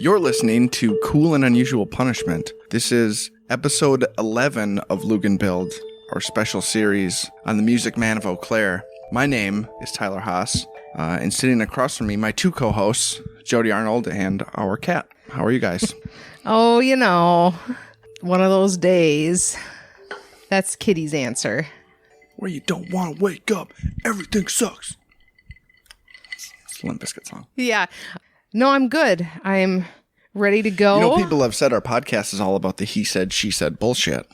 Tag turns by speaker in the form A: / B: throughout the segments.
A: You're listening to Cool and Unusual Punishment. This is episode 11 of Luginbilled, our special series on the Music Man of Eau Claire. My name is Tyler Haas, and sitting across from me, my two co-hosts, Jody Arnold and our cat. How are you guys?
B: Oh, you know, one of those days. That's Kitty's answer.
A: Where you don't want to wake up, everything sucks. It's a Limp Bizkit song.
B: Yeah. No, I'm good. I'm ready to go.
A: You know, people have said our podcast is all about the he said, she said bullshit.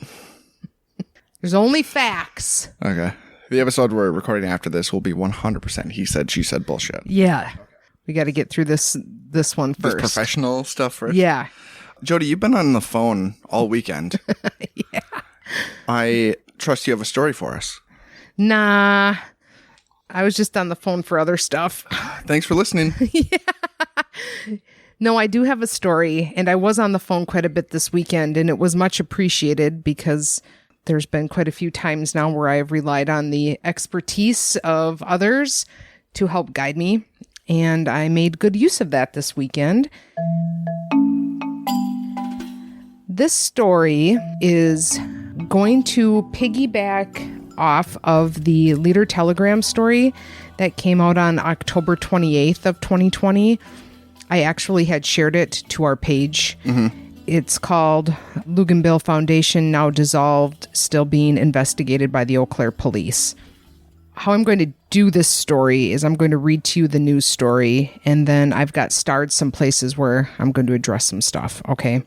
B: There's only facts.
A: Okay. The episode we're recording after this will be 100% he said, she said bullshit.
B: Yeah. We got to get through this one first.
A: This professional stuff first?
B: Yeah.
A: Jody, you've been on the phone all weekend.
B: Yeah. I
A: trust you have a story for us.
B: Nah. I was just on the phone for other stuff.
A: Thanks for listening.
B: Yeah. No, I do have a story, and I was on the phone quite a bit this weekend, and it was much appreciated because there's been quite a few times now where I have relied on the expertise of others to help guide me, and I made good use of that this weekend. This story is going to piggyback off of the Leader Telegram story that came out on October 28th of 2020. I actually had shared it to our page. Mm-hmm. It's called Luginbilled Foundation Now Dissolved, Still Being Investigated by the Eau Claire Police. How I'm going to do this story is I'm going to read to you the news story, and then I've got starred some places where I'm going to address some stuff, okay?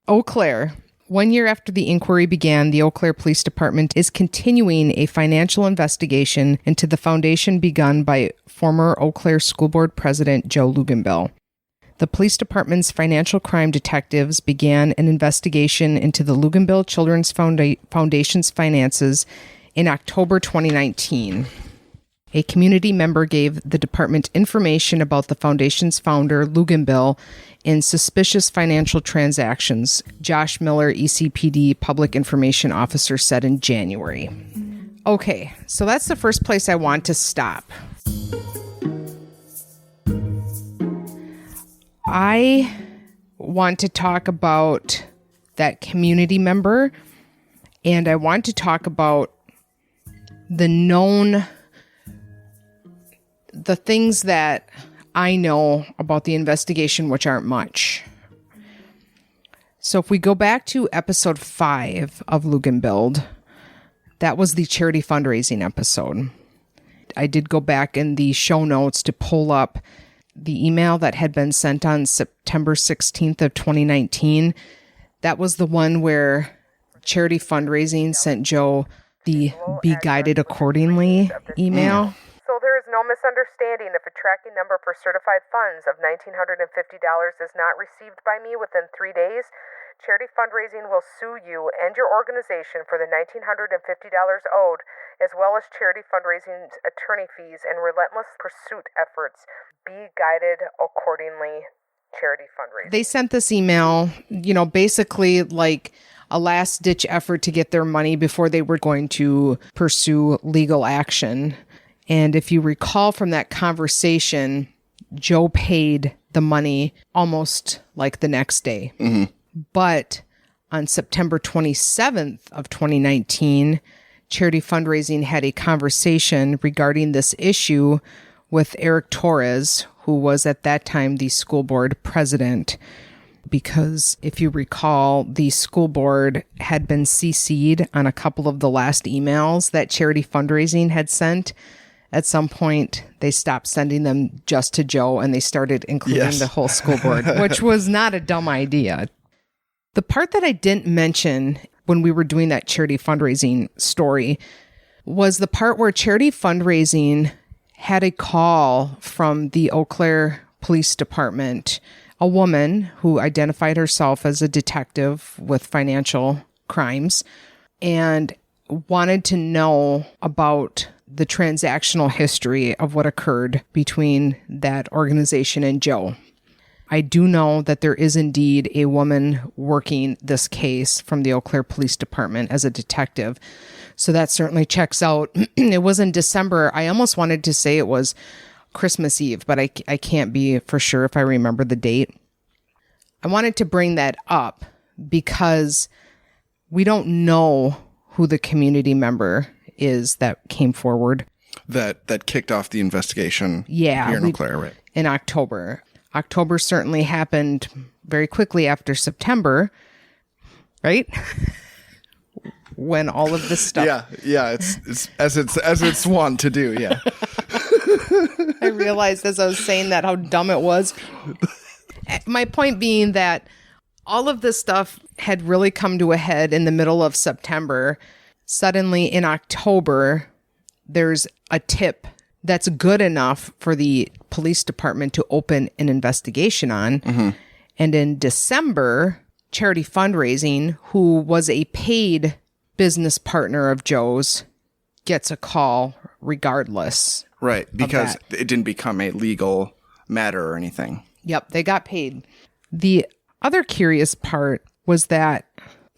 B: Eau Claire. 1 year after the inquiry began, the Eau Claire Police Department is continuing a financial investigation into the foundation begun by former Eau Claire School Board President Joe Luginbilled. The police department's financial crime detectives began an investigation into the Luginbilled Children's Foundation's finances in October 2019. A community member gave the department information about the foundation's founder, Luginbilled, in suspicious financial transactions, Josh Miller, ECPD Public Information Officer, said in January. Okay, so that's the first place I want to stop. I want to talk about that community member, and I want to talk about the things that I know about the investigation, which aren't much. So if we go back to episode 5 of Luginbilled, that was the charity fundraising episode. I did go back in the show notes to pull up the email that had been sent on September 16th of 2019. That was the one where charity fundraising sent Joe the Be Guided Accordingly email.
C: So there is no misunderstanding if a tracking number for certified funds of $1,950 is not received by me within 3 days, charity fundraising will sue you and your organization for the $1,950 owed, as well as charity fundraising's attorney fees and relentless pursuit efforts. Be Guided Accordingly, charity fundraising.
B: They sent this email, basically like a last-ditch effort to get their money before they were going to pursue legal action. And if you recall from that conversation, Joe paid the money almost like the next day. Mm-hmm. But on September 27th of 2019, charity fundraising had a conversation regarding this issue with Eric Torres, who was at that time the school board president. Because if you recall, the school board had been CC'd on a couple of the last emails that charity fundraising had sent. At some point, they stopped sending them just to Joe, and they started including the whole school board, which was not a dumb idea. The part that I didn't mention when we were doing that charity fundraising story was the part where charity fundraising had a call from the Eau Claire Police Department, a woman who identified herself as a detective with financial crimes and wanted to know about the transactional history of what occurred between that organization and Joe. I do know that there is indeed a woman working this case from the Eau Claire Police Department as a detective. So that certainly checks out. It was in December. I almost wanted to say it was Christmas Eve, but I can't be for sure if I remember the date. I wanted to bring that up because we don't know who the community member is that came forward.
A: That kicked off the investigation
B: Yeah,
A: here in Eau Claire, right?
B: In October. October certainly happened very quickly after September, right? When all of this stuff.
A: Yeah, it's as it's wont to do. Yeah.
B: I realized as I was saying that how dumb it was. My point being that all of this stuff had really come to a head in the middle of September. Suddenly in October, there's a tip that's good enough for the police department to open an investigation on. Mm-hmm. And in December, Charity Fundraising, who was a paid business partner of Joe's, gets a call regardless.
A: Right, because it didn't become a legal matter or anything.
B: Yep, they got paid. The other curious part was that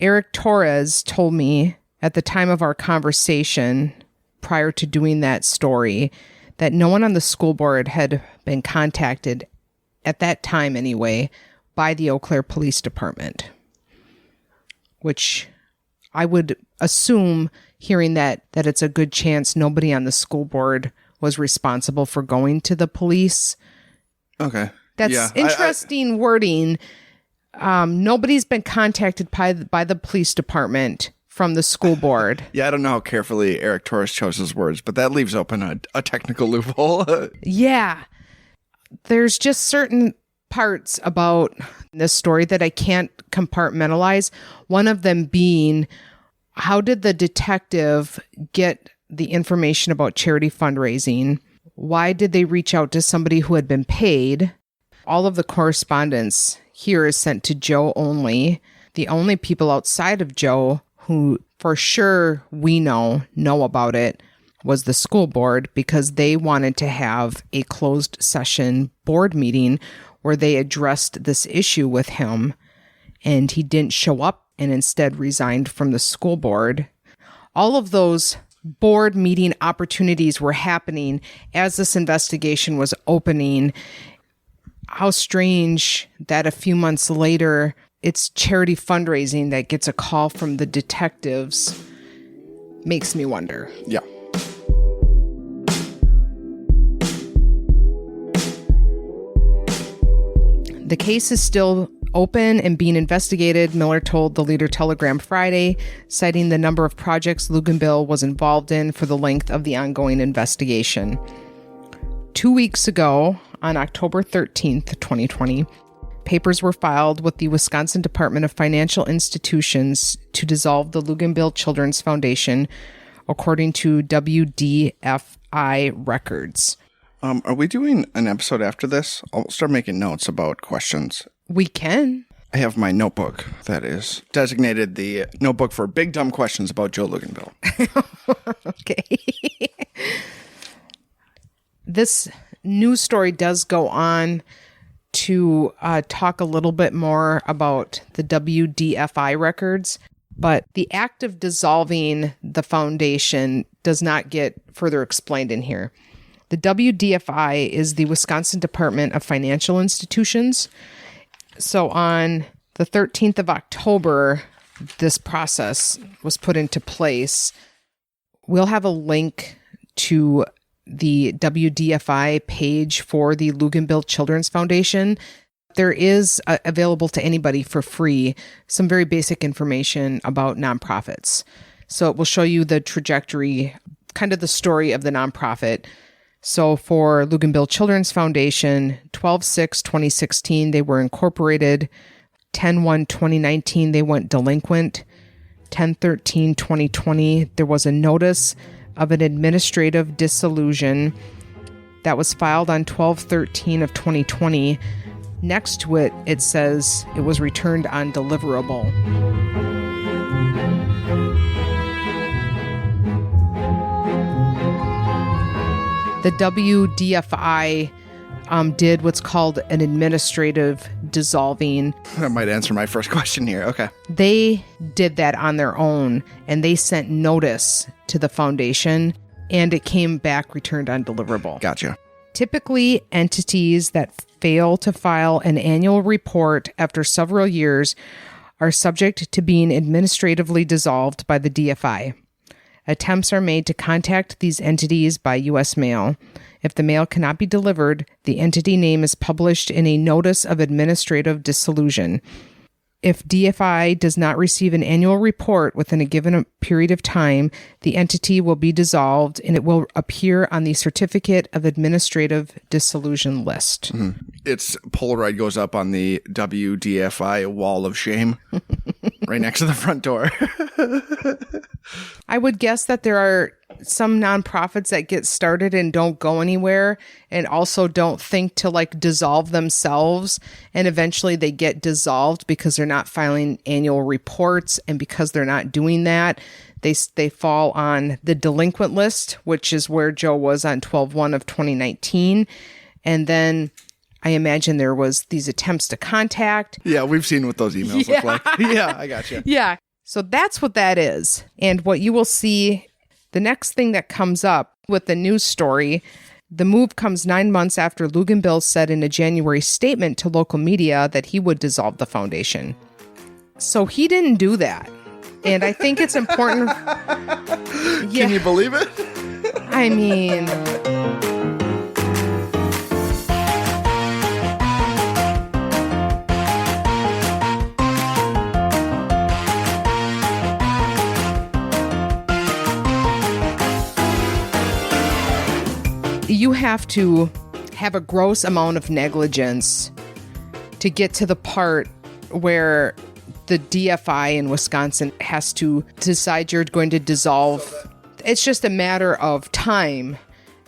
B: Eric Torres told me at the time of our conversation prior to doing that story that no one on the school board had been contacted at that time anyway by the Eau Claire Police Department, which I would assume, hearing that it's a good chance nobody on the school board was responsible for going to the police.
A: Okay.
B: That's interesting wording. Nobody's been contacted by the police department from the school board.
A: Yeah, I don't know how carefully Eric Torres chose his words, but that leaves open a technical loophole.
B: Yeah. There's just certain parts about this story that I can't compartmentalize. One of them being, how did the detective get the information about charity fundraising? Why did they reach out to somebody who had been paid? All of the correspondence here is sent to Joe only. The only people outside of Joe who for sure we know about it was the school board, because they wanted to have a closed session board meeting where they addressed this issue with him, and he didn't show up and instead resigned from the school board. All of those board meeting opportunities were happening as this investigation was opening. How strange that a few months later, it's charity fundraising that gets a call from the detectives. Makes me wonder.
A: Yeah.
B: The case is still open and being investigated, Miller told the Leader Telegram Friday, citing the number of projects Luginbilled was involved in for the length of the ongoing investigation. 2 weeks ago, on October 13th, 2020, papers were filed with the Wisconsin Department of Financial Institutions to dissolve the Luginbilled Children's Foundation, according to WDFI records.
A: Are we doing an episode after this? I'll start making notes about questions.
B: We can.
A: I have my notebook that is designated the notebook for big dumb questions about Joe Luginbilled.
B: Okay. This news story does go on to talk a little bit more about the WDFI records, but the act of dissolving the foundation does not get further explained in here. The WDFI is the Wisconsin Department of Financial Institutions. So on the 13th of October, this process was put into place. We'll have a link to the WDFI page for the Luginbilled Children's Foundation. There is available to anybody for free some very basic information about nonprofits. So it will show you the trajectory, kind of the story of the nonprofit. So for Luginbilled Children's Foundation, 12/6/2016, they were incorporated. 10/1/2019, they went delinquent. 10/13/2020, there was a notice of an administrative dissolution that was filed on 12/13/2020. Next to it, it says it was returned on deliverable. The WDFI did what's called an administrative dissolving.
A: That might answer my first question here. Okay.
B: They did that on their own, and they sent notice to the foundation, and it came back returned undeliverable.
A: Gotcha.
B: Typically, entities that fail to file an annual report after several years are subject to being administratively dissolved by the DFI. Attempts are made to contact these entities by U.S. mail. If the mail cannot be delivered, the entity name is published in a notice of administrative dissolution. If DFI does not receive an annual report within a given period of time, the entity will be dissolved and it will appear on the Certificate of Administrative Dissolution list.
A: Its Polaroid goes up on the WDFI wall of shame right next to the front door.
B: I would guess that there are some nonprofits that get started and don't go anywhere and also don't think to like dissolve themselves, and eventually they get dissolved because they're not filing annual reports, and because they're not doing that, they fall on the delinquent list, which is where Joe was on 12/1 of 2019. And then I imagine there was these attempts to contact.
A: Yeah, we've seen what those emails look like. Yeah, I got you.
B: Yeah. So that's what that is. And what you will see, the next thing that comes up with the news story, the move comes 9 months after Luginbilled said in a January statement to local media that he would dissolve the foundation. So he didn't do that. And I think it's important.
A: Can you believe it?
B: I mean, you have to have a gross amount of negligence to get to the part where the DFI in Wisconsin has to decide you're going to dissolve. It's just a matter of time,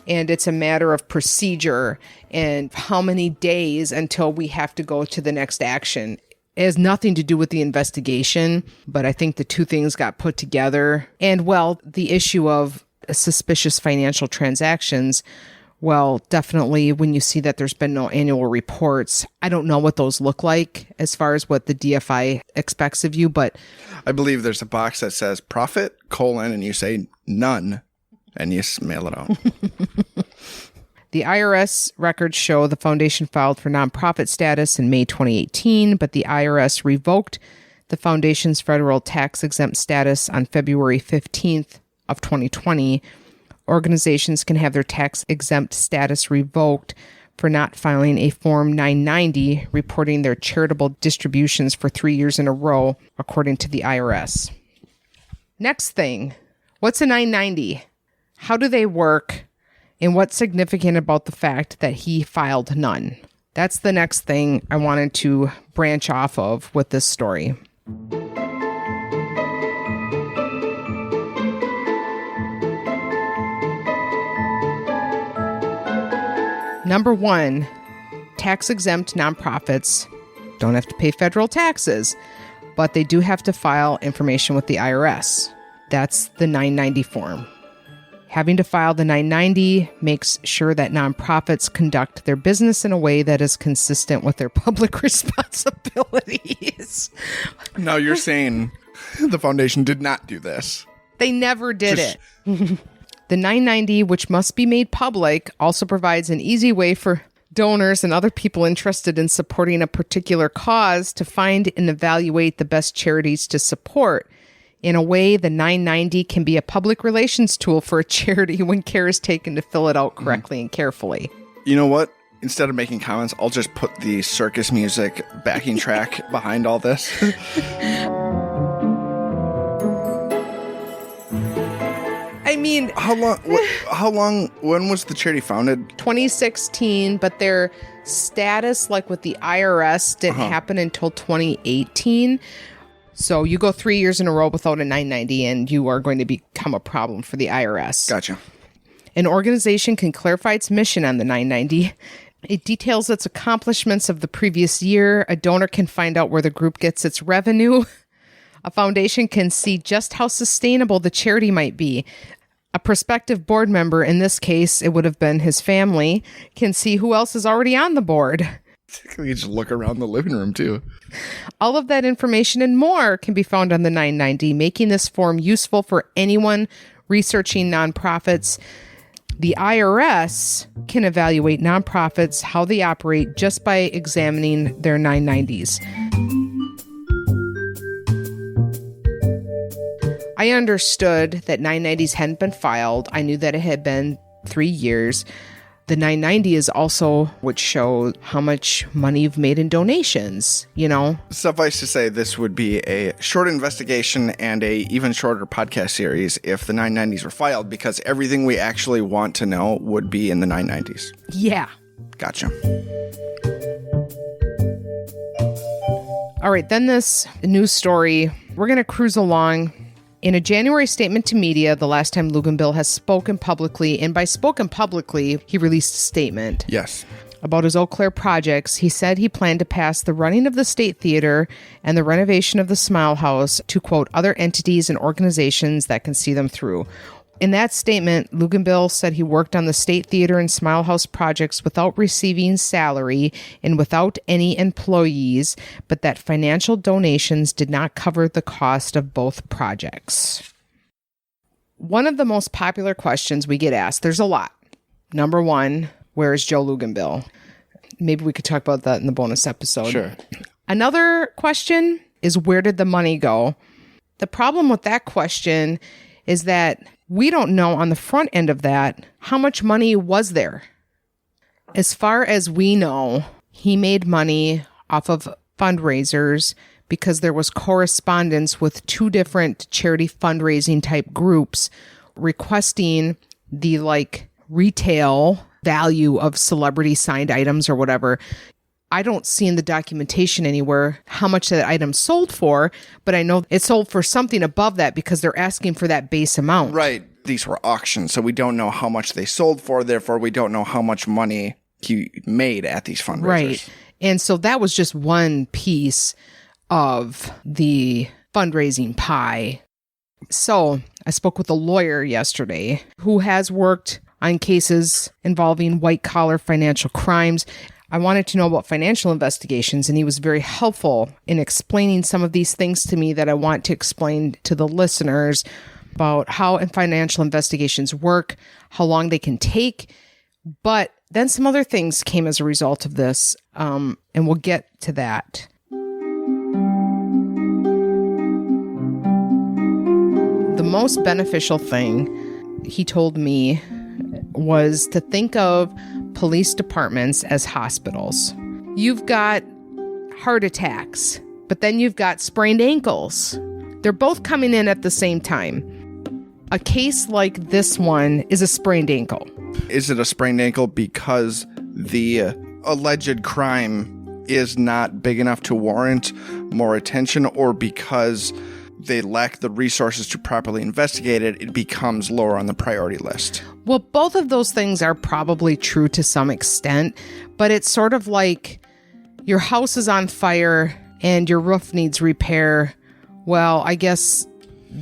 B: and it's a matter of procedure and how many days until we have to go to the next action. It has nothing to do with the investigation, but I think the two things got put together. And, well, the issue of suspicious financial transactions, well, definitely when you see that there's been no annual reports, I don't know what those look like as far as what the DFI expects of you, but
A: I believe there's a box that says profit, and you say none, and you mail it out.
B: The IRS records show the foundation filed for nonprofit status in May 2018, but the IRS revoked the foundation's federal tax-exempt status on February 15th of 2020. Organizations can have their tax-exempt status revoked for not filing a Form 990 reporting their charitable distributions for 3 years in a row, according to the IRS. Next thing, what's a 990? How do they work? And what's significant about the fact that he filed none? That's the next thing I wanted to branch off of with this story. Number one, tax-exempt nonprofits don't have to pay federal taxes, but they do have to file information with the IRS. That's the 990 form. Having to file the 990 makes sure that nonprofits conduct their business in a way that is consistent with their public responsibilities.
A: Now you're saying the foundation did not do this.
B: They never did it. The 990, which must be made public, also provides an easy way for donors and other people interested in supporting a particular cause to find and evaluate the best charities to support. In a way, the 990 can be a public relations tool for a charity when care is taken to fill it out correctly and carefully.
A: You know what? Instead of making comments, I'll just put the circus music backing track behind all this.
B: I mean,
A: How long, when was the charity founded?
B: 2016, but their status, like with the IRS, didn't happen until 2018. So you go 3 years in a row without a 990 and you are going to become a problem for the IRS.
A: Gotcha.
B: An organization can clarify its mission on the 990. It details its accomplishments of the previous year. A donor can find out where the group gets its revenue. A foundation can see just how sustainable the charity might be. A prospective board member, in this case, it would have been his family, can see who else is already on the board.
A: You just look around the living room, too.
B: All of that information and more can be found on the 990, making this form useful for anyone researching nonprofits. The IRS can evaluate nonprofits, how they operate, just by examining their 990s. I understood that 990s hadn't been filed. I knew that it had been 3 years. The 990 is also what shows how much money you've made in donations,
A: Suffice to say, this would be a short investigation and a even shorter podcast series if the 990s were filed, because everything we actually want to know would be in the 990s.
B: Yeah.
A: Gotcha.
B: All right, then this news story, we're going to cruise along. In a January statement to media, the last time Luginbilled has spoken publicly, and by spoken publicly, he released a statement.
A: Yes.
B: About his Eau Claire projects, he said he planned to pass the running of the State Theater and the renovation of the Smile House to, quote, other entities and organizations that can see them through. In that statement, Luginbilled said he worked on the State Theater and Smile House projects without receiving salary and without any employees, but that financial donations did not cover the cost of both projects. One of the most popular questions we get asked, there's a lot. Number one, where is Joe Luginbilled? Maybe we could talk about that in the bonus episode.
A: Sure.
B: Another question is, where did the money go? The problem with that question is that we don't know on the front end of that how much money was there. As far as we know, he made money off of fundraisers because there was correspondence with 2 different charity fundraising type groups requesting the retail value of celebrity signed items or whatever. I don't see in the documentation anywhere how much that item sold for, but I know it sold for something above that because they're asking for that base amount.
A: Right. These were auctions, so we don't know how much they sold for. Therefore, we don't know how much money he made at these fundraisers.
B: Right. And so that was just one piece of the fundraising pie. So I spoke with a lawyer yesterday who has worked on cases involving white-collar financial crimes. I wanted to know about financial investigations, and he was very helpful in explaining some of these things to me that I want to explain to the listeners about how financial investigations work, how long they can take. But then some other things came as a result of this, and we'll get to that. The most beneficial thing he told me was to think of police departments as hospitals. You've got heart attacks, but then you've got sprained ankles. They're both coming in at the same time. A case like this one is a sprained ankle.
A: Is it a sprained ankle because the alleged crime is not big enough to warrant more attention, or because they lack the resources to properly investigate it, it becomes lower on the priority list?
B: Well, both of those things are probably true to some extent, but it's sort of like your house is on fire and your roof needs repair. Well, I guess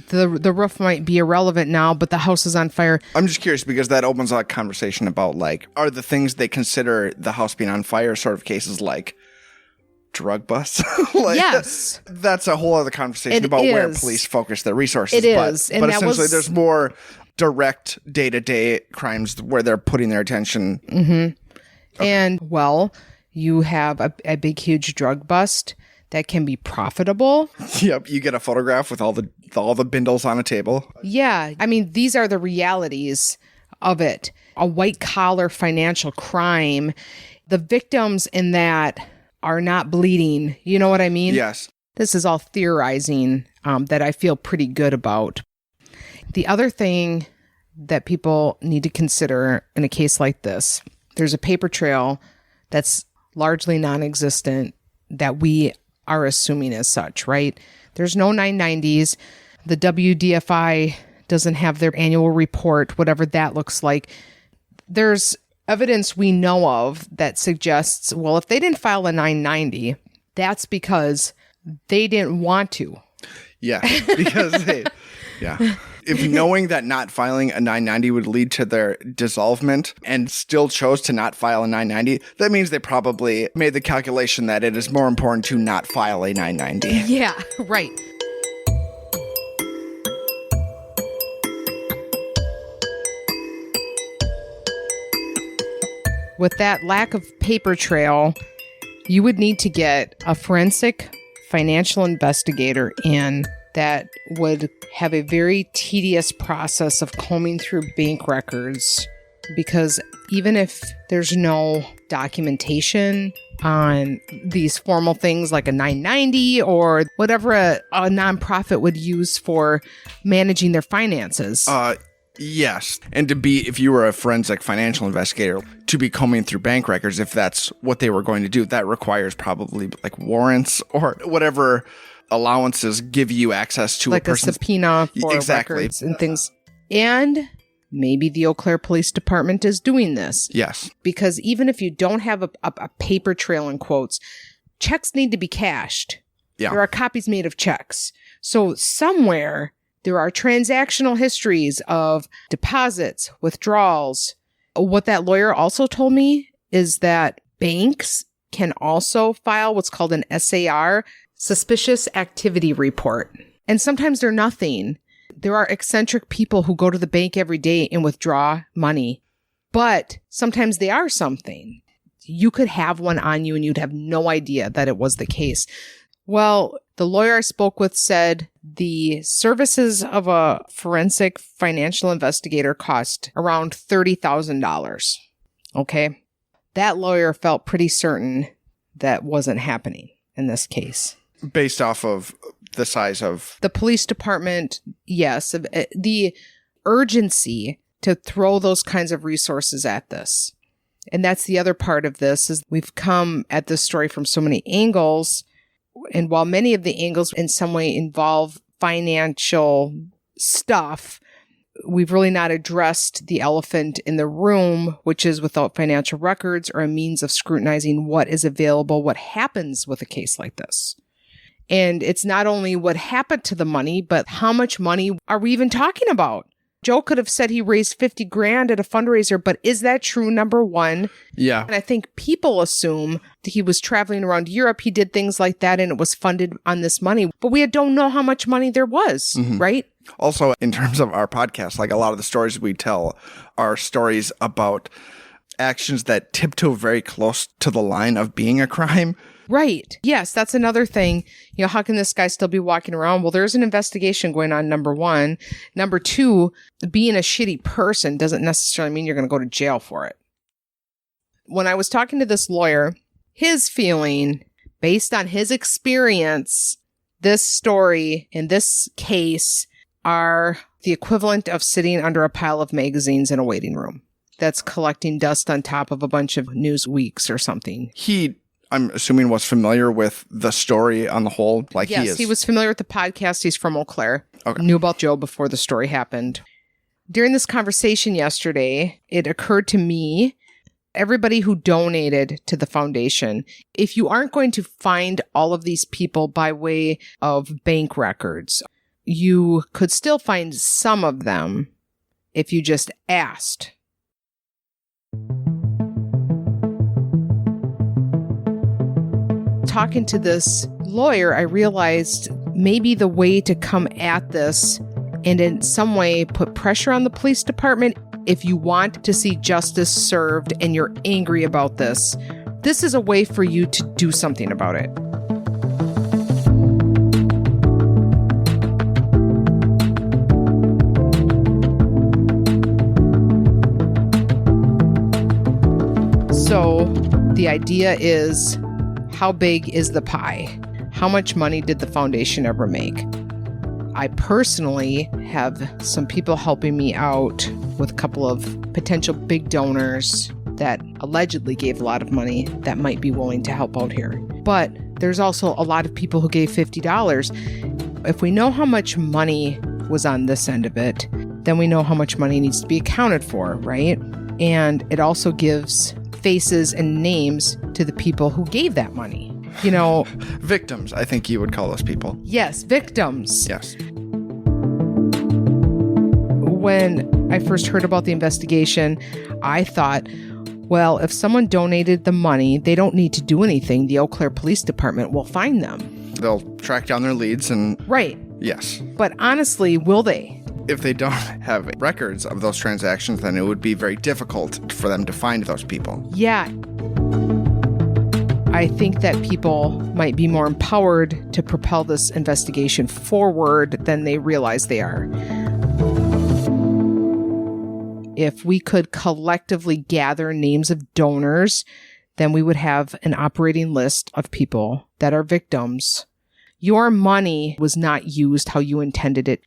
B: the roof might be irrelevant now, but the house is on fire.
A: I'm just curious because that opens a conversation about, are the things they consider the house being on fire sort of cases like drug busts?
B: Yes.
A: That's a whole other conversation about where police focus their resources.
B: It is.
A: But essentially there's more direct day-to-day crimes where they're putting their attention.
B: Mm-hmm. Okay. And, you have a big, huge drug bust that can be profitable.
A: Yep. You get a photograph with all the bindles on a table.
B: Yeah. I mean, these are the realities of it. A white-collar financial crime. The victims in that are not bleeding. You know what I mean?
A: Yes.
B: This is all theorizing that I feel pretty good about. The other thing that people need to consider in a case like this, there's a paper trail that's largely non-existent that we are assuming as such, right? There's no 990s. The WDFI doesn't have their annual report, whatever that looks like. There's evidence we know of that suggests, well, if they didn't file a 990, that's because they didn't want to.
A: Yeah, because if knowing that not filing a 990 would lead to their dissolvement and still chose to not file a 990, that means they probably made the calculation that it is more important to not file a 990.
B: Yeah, right. with that lack of paper trail, you would need to get a forensic financial investigator in that would have a very tedious process of combing through bank records, because even if there's no documentation on these formal things like a 990 or whatever a nonprofit would use for managing their finances.
A: Yes. And if you were a forensic financial investigator, to be combing through bank records, if that's what they were going to do, that requires probably like warrants or whatever allowances give you access to
B: like
A: a person's...
B: subpoena for
A: exactly.
B: records and things. And maybe the Eau Claire Police Department is doing this.
A: Yes. Because
B: even if you don't have a paper trail in quotes, checks need to be cashed.
A: Yeah.
B: There are copies made of checks. So somewhere there are transactional histories of deposits, withdrawals. What that lawyer also told me is that banks can also file what's called an SAR, Suspicious Activity Report. And sometimes they're nothing. There are eccentric people who go to the bank every day and withdraw money, but sometimes they are something. You could have one on you and you'd have no idea that it was the case. Well, the lawyer I spoke with said the services of a forensic financial investigator cost around $30,000. Okay. That lawyer felt pretty certain that wasn't happening in this case.
A: Based off of the size of
B: the police department, yes, the urgency to throw those kinds of resources at this. And that's the other part of this, is we've come at this story from so many angles. And while many of the angles in some way involve financial stuff, we've really not addressed the elephant in the room, which is without financial records or a means of scrutinizing what is available, what happens with a case like this. And it's not only what happened to the money, but how much money are we even talking about? Joe could have said he raised $50,000 at a fundraiser, but is that true, number one?
A: Yeah.
B: And I think people assume that he was traveling around Europe, he did things like that, and it was funded on this money. But we don't know how much money there was, right?
A: Also, in terms of our podcast, like a lot of the stories we tell are stories about actions that tiptoe very close to the line of being a crime.
B: Right. Yes, that's another thing. You know, how can this guy still be walking around? Well, there's an investigation going on, number one. Number two, being a shitty person doesn't necessarily mean you're going to go to jail for it. When I was talking to this lawyer, his feeling, based on his experience, this story and this case are the equivalent of sitting under a pile of magazines in a waiting room that's collecting dust on top of a bunch of news weeks or something.
A: I'm assuming was familiar with the story on the whole. Like
B: yes, he was familiar with the podcast. He's from Eau Claire.
A: Okay.
B: Knew about Joe before the story happened. During this conversation yesterday, it occurred to me, everybody who donated to the foundation, if you aren't going to find all of these people by way of bank records, you could still find some of them if you just asked. Talking to this lawyer, I realized maybe the way to come at this and in some way put pressure on the police department, if you want to see justice served and you're angry about this, this is a way for you to do something about it. So the idea is, how big is the pie? How much money did the foundation ever make? I personally have some people helping me out with a couple of potential big donors that allegedly gave a lot of money that might be willing to help out here. But there's also a lot of people who gave $50. If we know how much money was on this end of it, then we know how much money needs to be accounted for, right? And it also gives faces and names to the people who gave that money. You know,
A: victims, I think you would call those people.
B: Yes, victims.
A: Yes.
B: When I first heard about the investigation, I thought, well, if someone donated the money, they don't need to do anything. The Eau Claire Police Department will find them.
A: They'll track down their leads and...
B: Right.
A: Yes.
B: But honestly, will they?
A: if they don't have records of those transactions, then it would be very difficult for them to find those people.
B: Yeah. I think that people might be more empowered to propel this investigation forward than they realize they are. If we could collectively gather names of donors, then we would have an operating list of people that are victims. Your money was not used how you intended it.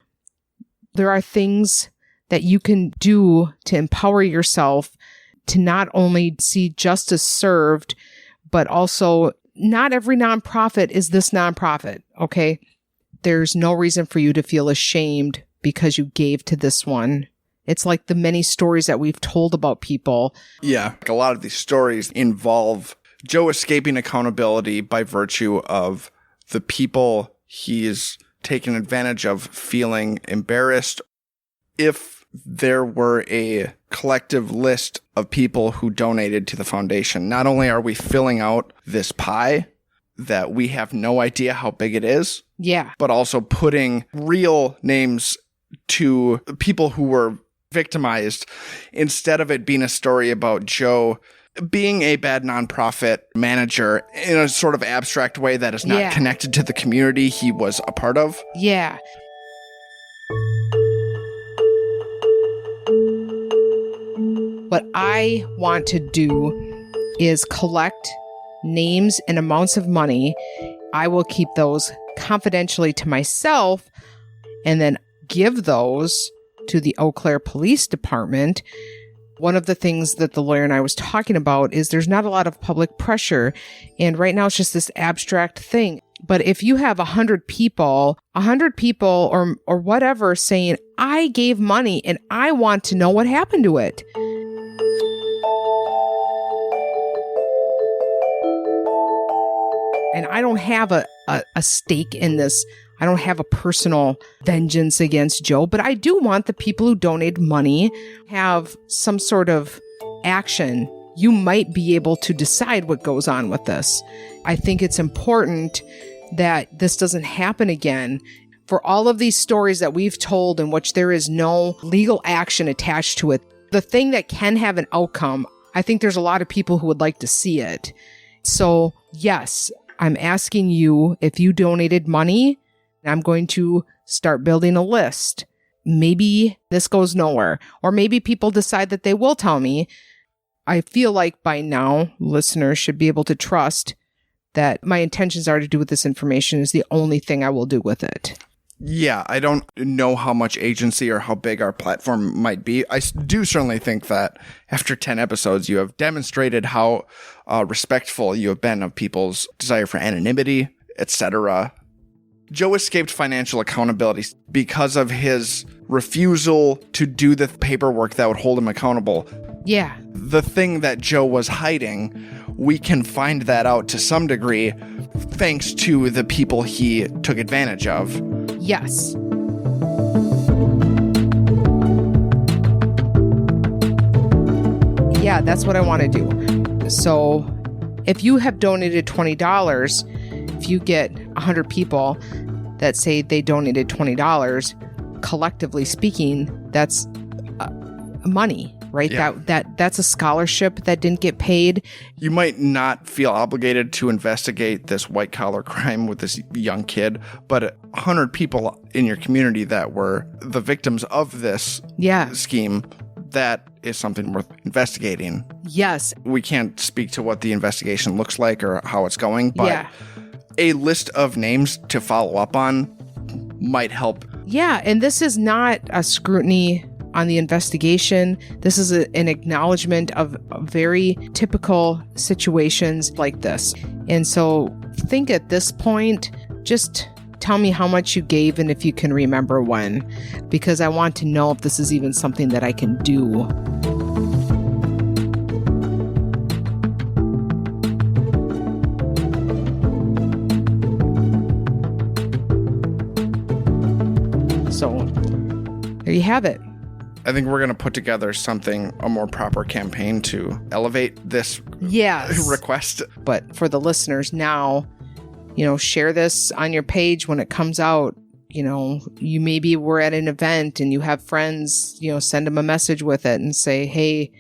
B: There are things that you can do to empower yourself to not only see justice served, but also not every nonprofit is this nonprofit, okay? There's no reason for you to feel ashamed because you gave to this one. It's like the many stories that we've told about people.
A: Yeah, a lot of these stories involve Joe escaping accountability by virtue of the people he's taken advantage of feeling embarrassed. If there were a collective list of people who donated to the foundation, not only are we filling out this pie that we have no idea how big it is,
B: yeah,
A: but also putting real names to people who were victimized, instead of it being a story about Joe being a bad nonprofit manager in a sort of abstract way that is not connected to the community he was a part of.
B: Yeah. What I want to do is collect names and amounts of money. I will keep those confidentially to myself and then give those to the Eau Claire Police Department. One of the things that the lawyer and I was talking about is there's not a lot of public pressure. And right now it's just this abstract thing. But if you have 100 people or whatever saying, I gave money and I want to know what happened to it. And I don't have a stake in this. I don't have a personal vengeance against Joe, but I do want the people who donate money have some sort of action. You might be able to decide what goes on with this. I think it's important that this doesn't happen again. For all of these stories that we've told in which there is no legal action attached to it, the thing that can have an outcome, I think there's a lot of people who would like to see it. So yes, I'm asking you, if you donated money, I'm going to start building a list. Maybe this goes nowhere, or maybe people decide that they will tell me. I feel like by now, listeners should be able to trust that my intentions are to do with this information is the only thing I will do with it.
A: Yeah, I don't know how much agency or how big our platform might be. I do certainly think that after 10 episodes, you have demonstrated how respectful you have been of people's desire for anonymity, etc. Joe escaped financial accountability because of his refusal to do the paperwork that would hold him accountable.
B: Yeah.
A: The thing that Joe was hiding, we can find that out to some degree thanks to the people he took advantage of.
B: Yes. Yeah, that's what I want to do. So if you have donated $20, if you get 100 people that say they donated $20, collectively speaking, that's money, right?
A: Yeah.
B: That's a scholarship that didn't get paid.
A: You might not feel obligated to investigate this white collar crime with this young kid, but 100 people in your community that were the victims of this scheme, that is something worth investigating.
B: Yes.
A: We can't speak to what the investigation looks like or how it's going, but a list of names to follow up on might help.
B: Yeah, and this is not a scrutiny on the investigation. This is an acknowledgement of very typical situations like this. And so think at this point, just tell me how much you gave and if you can remember when, because I want to know if this is even something that I can do. So there you have it.
A: I think we're going to put together a more proper campaign to elevate this request.
B: But for the listeners now, share this on your page when it comes out. you maybe were at an event and you have friends, send them a message with it and say, hey,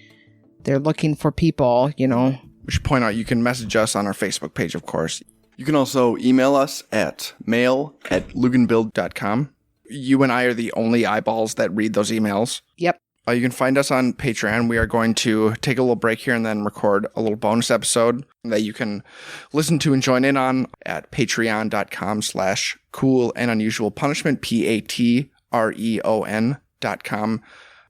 B: they're looking for people,
A: We should point out you can message us on our Facebook page, of course. You can also email us at mail@luginbilled.com. You and I are the only eyeballs that read those emails.
B: Yep.
A: You can find us on Patreon. We are going to take a little break here and then record a little bonus episode that you can listen to and join in on at patreon.com/coolandunusualpunishment, patreon.com.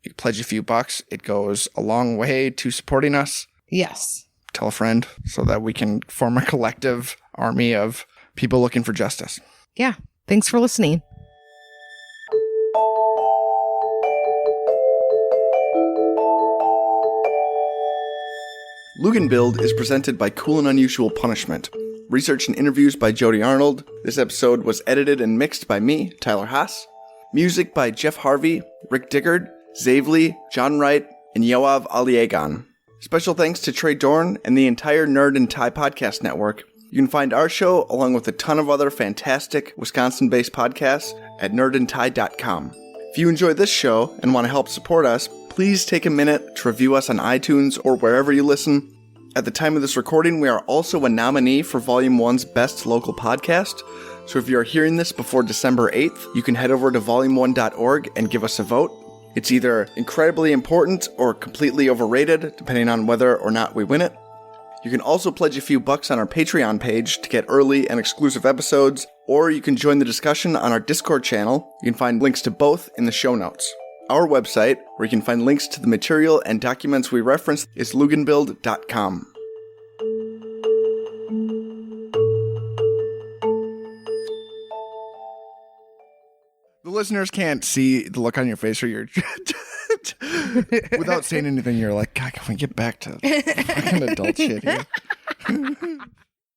A: You pledge a few bucks. It goes a long way to supporting us.
B: Yes.
A: Tell a friend so that we can form a collective army of people looking for justice.
B: Yeah. Thanks for listening.
A: Luginbilled is presented by Cool and Unusual Punishment. Research and interviews by Jody Arnold. This episode was edited and mixed by me, Tyler Haas. Music by Jeff Harvey, Rick Dickard, Zavely, John Wright, and Yoav Aliegan. Special thanks to Trey Dorn and the entire Nerd and Tie podcast network. You can find our show, along with a ton of other fantastic Wisconsin-based podcasts, at nerdandtie.com. If you enjoy this show and want to help support us, please take a minute to review us on iTunes or wherever you listen. At the time of this recording, we are also a nominee for Volume 1's Best Local Podcast. So if you are hearing this before December 8th, you can head over to volume1.org and give us a vote. It's either incredibly important or completely overrated, depending on whether or not we win it. You can also pledge a few bucks on our Patreon page to get early and exclusive episodes, or you can join the discussion on our Discord channel. You can find links to both in the show notes. Our website, where you can find links to the material and documents we reference, is luginbilled.com. The listeners can't see the look on your face, or you're without saying anything, you're like, God, can we get back to fucking adult shit here?